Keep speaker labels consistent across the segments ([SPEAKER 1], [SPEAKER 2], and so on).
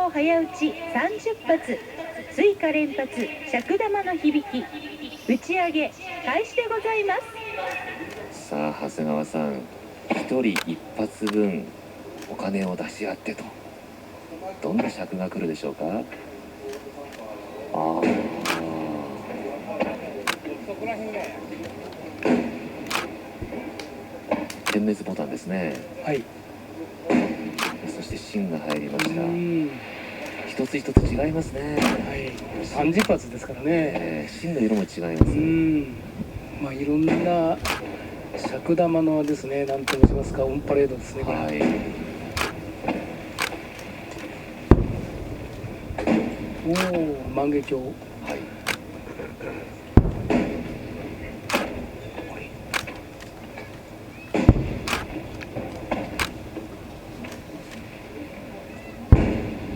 [SPEAKER 1] 砲早打ち30発、追加連発、尺玉の響き、打ち上げ開始でございます。
[SPEAKER 2] さあ長谷川さん、1人1発分お金を出し合ってと、どんな尺が来るでしょうか。点滅ボタンですね。
[SPEAKER 3] はい。
[SPEAKER 2] そして芯が入りました。一つ一つ違いますね。
[SPEAKER 3] はい。30発ですからね。
[SPEAKER 2] 芯の色も違います。
[SPEAKER 3] まあいろんな尺玉のですね、なんと申しますか、オンパレードですね。
[SPEAKER 2] はい。
[SPEAKER 3] おお、万華鏡。
[SPEAKER 2] はい。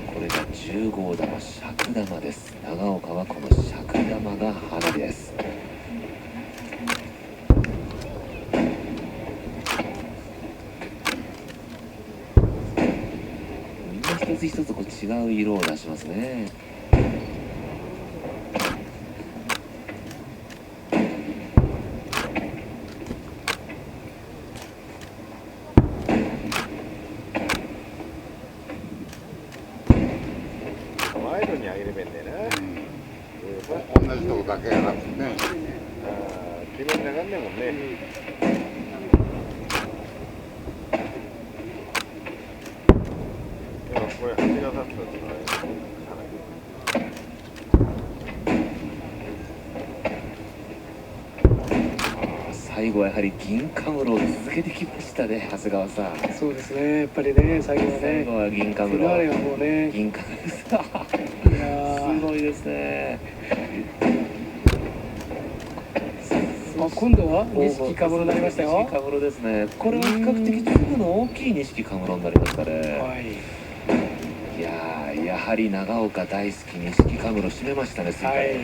[SPEAKER 2] これが10号玉、尺玉です。長岡はこの尺玉が花火です。みんな一つ一つこう違う色を出しますね。
[SPEAKER 4] ワイドに上げればいいんだよな。
[SPEAKER 5] 同じとこだけやなくてね。
[SPEAKER 4] 気分流んねえもんね。でもこれ蜂が立つと
[SPEAKER 2] 最後はやはり銀カムロを続けてきましたね、長谷川さん。
[SPEAKER 3] そうですね、やっぱりね、最後はね。
[SPEAKER 2] 最後は銀カムロ。
[SPEAKER 3] フィナーレはもうね。
[SPEAKER 2] 銀カムロ。すごいですね。
[SPEAKER 3] 今度は錦カムロになりましたよ。
[SPEAKER 2] 錦カムロですね。これは比較的粒の大きい錦カムロになりましたね。
[SPEAKER 3] はい。
[SPEAKER 2] いやー、やはり長岡大好き錦カムロ締めましたね、
[SPEAKER 3] はい。